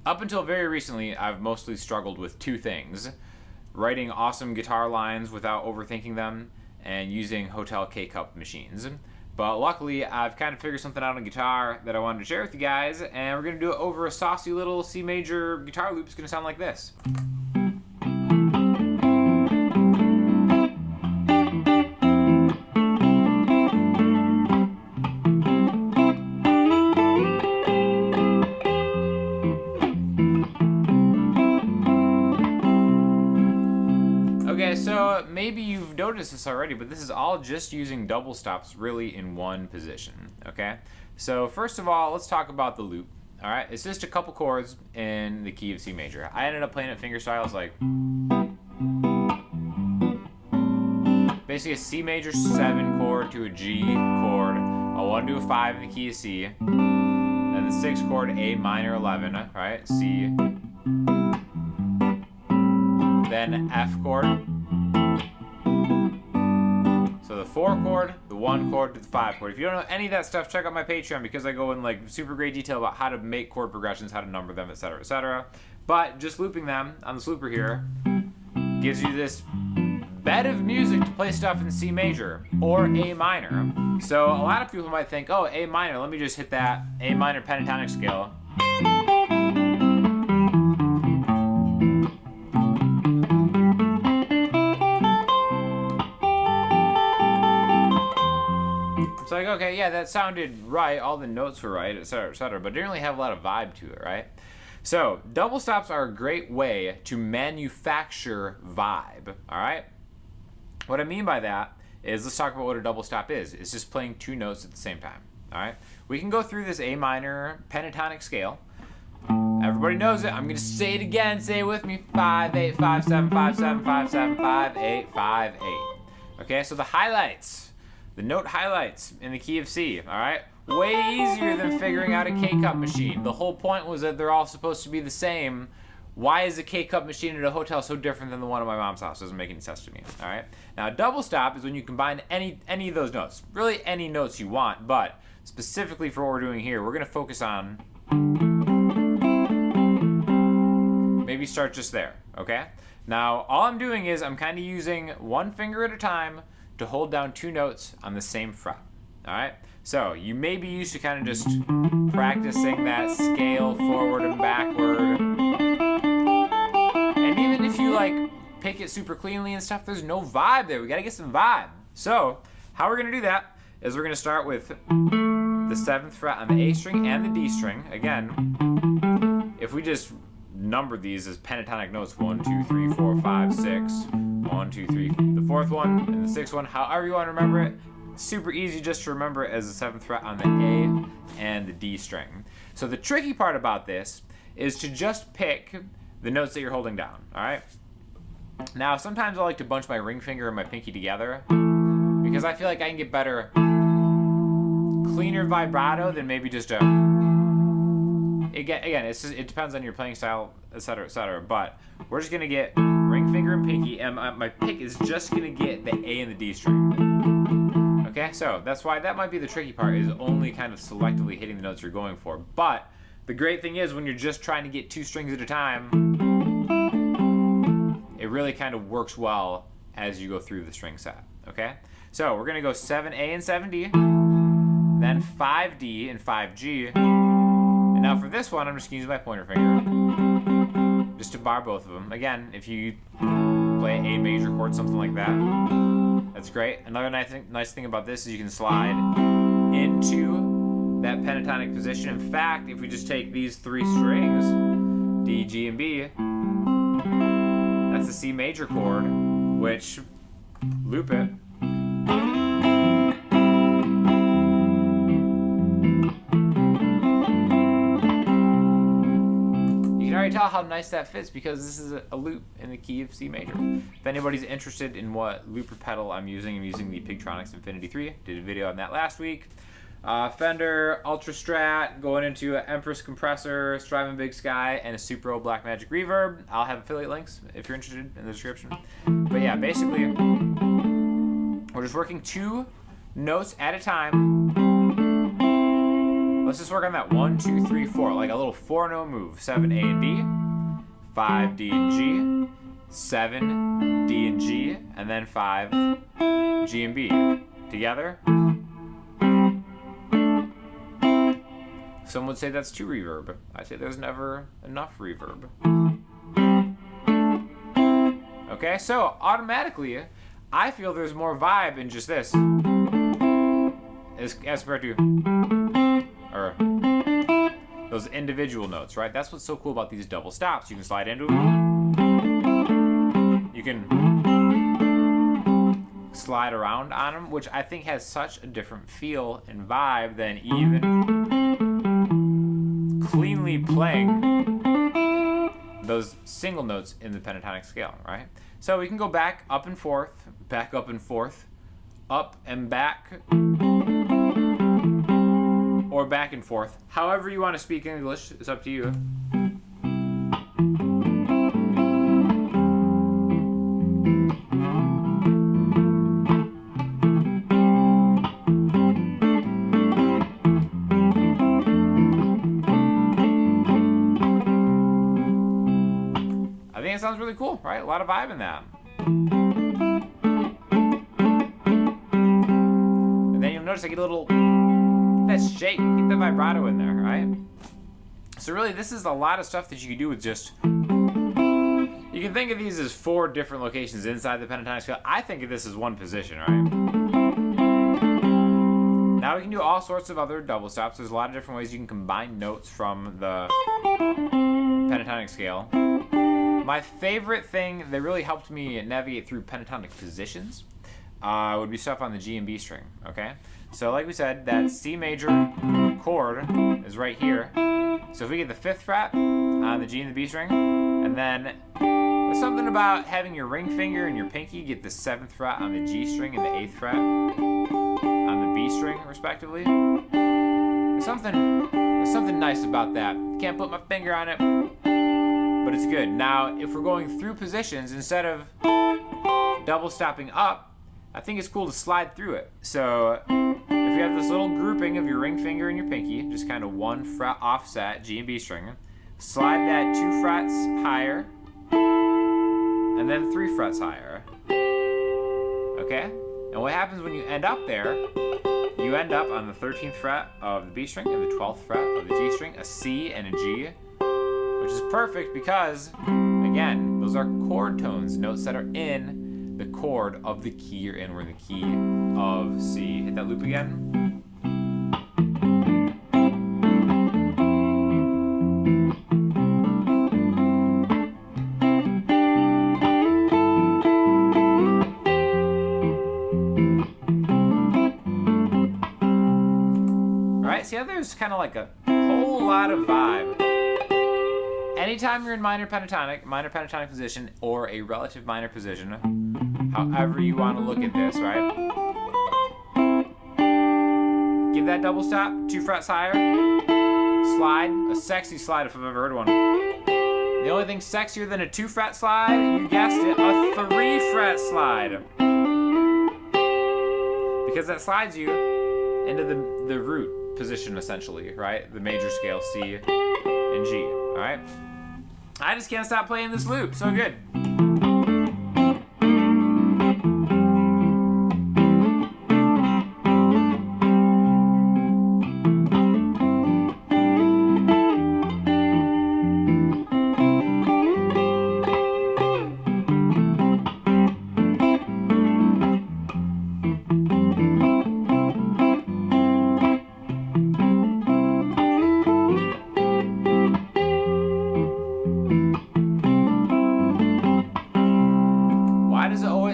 Up until very recently, I've mostly struggled with two things: writing awesome guitar lines without overthinking them, and using hotel K-cup machines. But luckily, I've kind of figured something out on guitar that I wanted to share with you guys, and we're going to do it over a saucy little C major guitar loop. It's going to sound like this. Okay, so maybe you've noticed this already, but this is all just using double stops really in one position, okay? So first of all, let's talk about the loop, all right? It's just a couple chords in the key of C major. I ended up playing it fingerstyle. It's like basically a C major 7 chord to a G chord, a 1 to a 5 in the key of C, then the 6 chord A minor 11, right? C, then F chord. So the 4 chord, the 1 chord to the 5 chord. If you don't know any of that stuff, check out my Patreon because I go in like super great detail about how to make chord progressions, how to number them, etc., etc. But just looping them on this looper here gives you this bed of music to play stuff in C major or A minor. So a lot of people might think, oh, A minor, let me just hit that A minor pentatonic scale. It's like, okay, yeah, that sounded right, all the notes were right, etc., but it didn't really have a lot of vibe to it, right? So, double stops are a great way to manufacture vibe, all right? What I mean by that is, let's talk about what a double stop is. It's just playing 2 notes at the same time, all right? We can go through this A minor pentatonic scale. Everybody knows it. I'm going to say it again. Say it with me. 5, 8, 5, 7, 5, 7, 5, 7, 5, 8, 5, 8. Okay, so the highlights. The note highlights in the key of C, all right? Way easier than figuring out a K-cup machine. The whole point was that they're all supposed to be the same. Why is a K-cup machine at a hotel so different than the one at my mom's house? Doesn't make any sense to me, all right? Now, double stop is when you combine any of those notes. Really any notes you want, but specifically for what we're doing here, we're gonna focus on, maybe start just there, okay? Now, all I'm doing is I'm kind of using one finger at a time to hold down 2 notes on the same fret, all right? So you may be used to kind of just practicing that scale forward and backward. And even if you like pick it super cleanly and stuff, there's no vibe there. We gotta get some vibe. So how we're gonna do that is we're gonna start with the 7th fret on the A string and the D string. Again, if we just number these as pentatonic notes, 1, 2, 3, 4, 5, 6, 1, 2, 3, the 4th one and the 6th one, however you want to remember it. Super easy just to remember it as the 7th fret on the A and the D string. So the tricky part about this is to just pick the notes that you're holding down, all right? Now, sometimes I like to bunch my ring finger and my pinky together because I feel like I can get better, cleaner vibrato than maybe just a, again, it depends on your playing style, etc., etc., but we're just gonna get ring finger and pinky, and my pick is just gonna get the A and the D string. Okay, so that's why that might be the tricky part, is only kind of selectively hitting the notes you're going for. But the great thing is, when you're just trying to get 2 strings at a time, it really kind of works well as you go through the string set, okay? So we're gonna go 7A and 7D, then 5D and 5G, and now for this one, I'm just gonna use my pointer finger, just to bar both of them. Again, if you play A major chord, something like that, that's great. Another nice thing about this is you can slide into that pentatonic position. In fact, if we just take these 3 strings, D, G, and B, that's the C major chord, which, loop it. Tell how nice that fits because this is a loop in the key of C major. If anybody's interested in what looper pedal I'm using the Pigtronix Infinity 3. Did a video on that last week. Fender, Ultra Strat, going into an Empress Compressor, Strymon Big Sky, and a Supro Black Magick Reverb. I'll have affiliate links if you're interested in the description. But yeah, basically, we're just working 2 notes at a time Let's just work on that 1, 2, 3, 4, like a little 4-note move. 7, A and D, 5, D and G, 7, D and G, and then 5, G and B. Together. Some would say that's too reverb. I say there's never enough reverb. Okay, so automatically, I feel there's more vibe in just this. As compared to, or those individual notes, right? That's what's so cool about these double stops. You can slide into them. You can slide around on them, which I think has such a different feel and vibe than even cleanly playing those single notes in the pentatonic scale, right? So we can go back, up and forth, back, up and forth, up and back, or back and forth. However you want to speak English, it's up to you. I think it sounds really cool, right? A lot of vibe in that. And then you'll notice I get a little, that shake, get the vibrato in there, right? So really, this is a lot of stuff that you can do with just, you can think of these as 4 different locations inside the pentatonic scale. I think of this as one position, right? Now we can do all sorts of other double stops. There's a lot of different ways you can combine notes from the pentatonic scale. My favorite thing that really helped me navigate through pentatonic positions would be stuff on the G and B string, okay? So like we said, that C major chord is right here. So if we get the 5th fret on the G and the B string, and then there's something about having your ring finger and your pinky get the 7th fret on the G string and the 8th fret on the B string, respectively. There's something nice about that. Can't put my finger on it, but it's good. Now, if we're going through positions, instead of double stopping up, I think it's cool to slide through it. So if you have this little grouping of your ring finger and your pinky, just kind of 1 fret offset, G and B string, slide that 2 frets higher, and then 3 frets higher. Okay? And what happens when you end up there, you end up on the 13th fret of the B string and the 12th fret of the G string, a C and a G, which is perfect because, again, those are chord tones, notes that are in the chord of the key you're in. We're in the key of C. Hit that loop again. Alright, see how there's kind of like a whole lot of vibe. Anytime you're in minor pentatonic position, or a relative minor position, however you want to look at this, right? Give that double stop, 2 frets higher, slide, a sexy slide if I've ever heard one. The only thing sexier than a 2 fret slide, you guessed it, a 3 fret slide. Because that slides you into the root position, essentially, right? The major scale, C and G, all right? I just can't stop playing this loop. So good.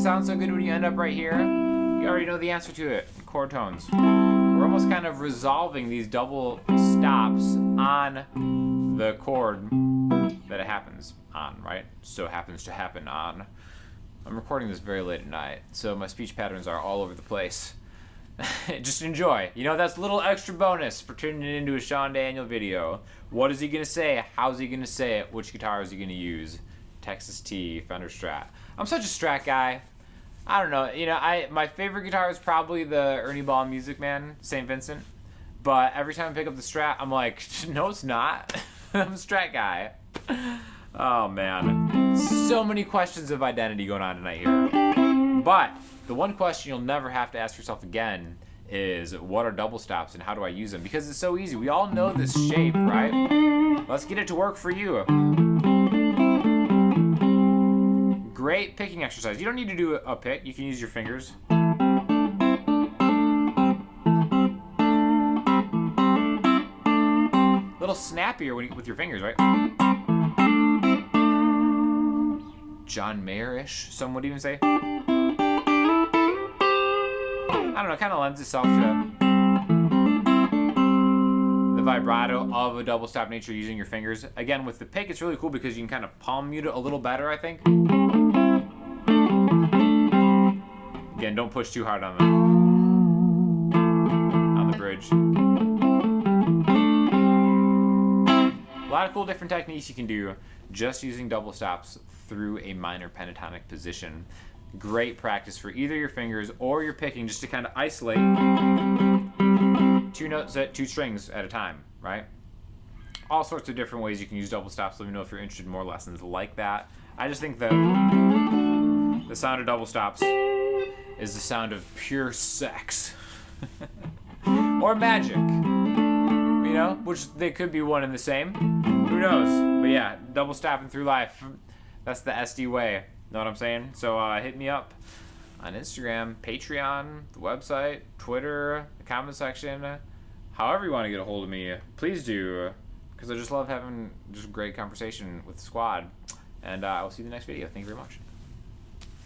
Sounds so good when you end up right here. You already know the answer to it. Chord tones. We're almost kind of resolving these double stops on the chord that it happens on, right? So happens to happen on. I'm recording this very late at night, so my speech patterns are all over the place. Just enjoy. You know, that's a little extra bonus for turning it into a Sean Daniel video. What is he gonna say? How's he gonna say it? Which guitar is he gonna use? Texas T, Fender Strat. I'm such a Strat guy. I don't know, you know, my favorite guitar is probably the Ernie Ball Music Man, St. Vincent. But every time I pick up the Strat, I'm like, no, it's not. I'm a Strat guy. Oh, man. So many questions of identity going on tonight here. But the one question you'll never have to ask yourself again is, what are double stops and how do I use them? Because it's so easy. We all know this shape, right? Let's get it to work for you. Great picking exercise. You don't need to do a pick. You can use your fingers. A little snappier with your fingers, right? John Mayer-ish, some would even say. I don't know, it kind of lends itself to the vibrato of a double stop nature using your fingers. Again, with the pick, it's really cool because you can kind of palm mute it a little better, I think. Again, don't push too hard on the bridge. A lot of cool different techniques you can do just using double stops through a minor pentatonic position. Great practice for either your fingers or your picking, just to kind of isolate 2 notes at 2 strings at a time, right? All sorts of different ways you can use double stops. Let me know if you're interested in more lessons like that. I just think that the sound of double stops is the sound of pure sex. Or magic, you know, which they could be one and the same. Who knows? But yeah, double stopping through life, that's the SD way. Know what I'm saying? So hit me up on Instagram, Patreon, the website, Twitter, the comment section. However you want to get a hold of me, please do, because I just love having just great conversation with the squad. And I will see you in the next video. Thank you very much.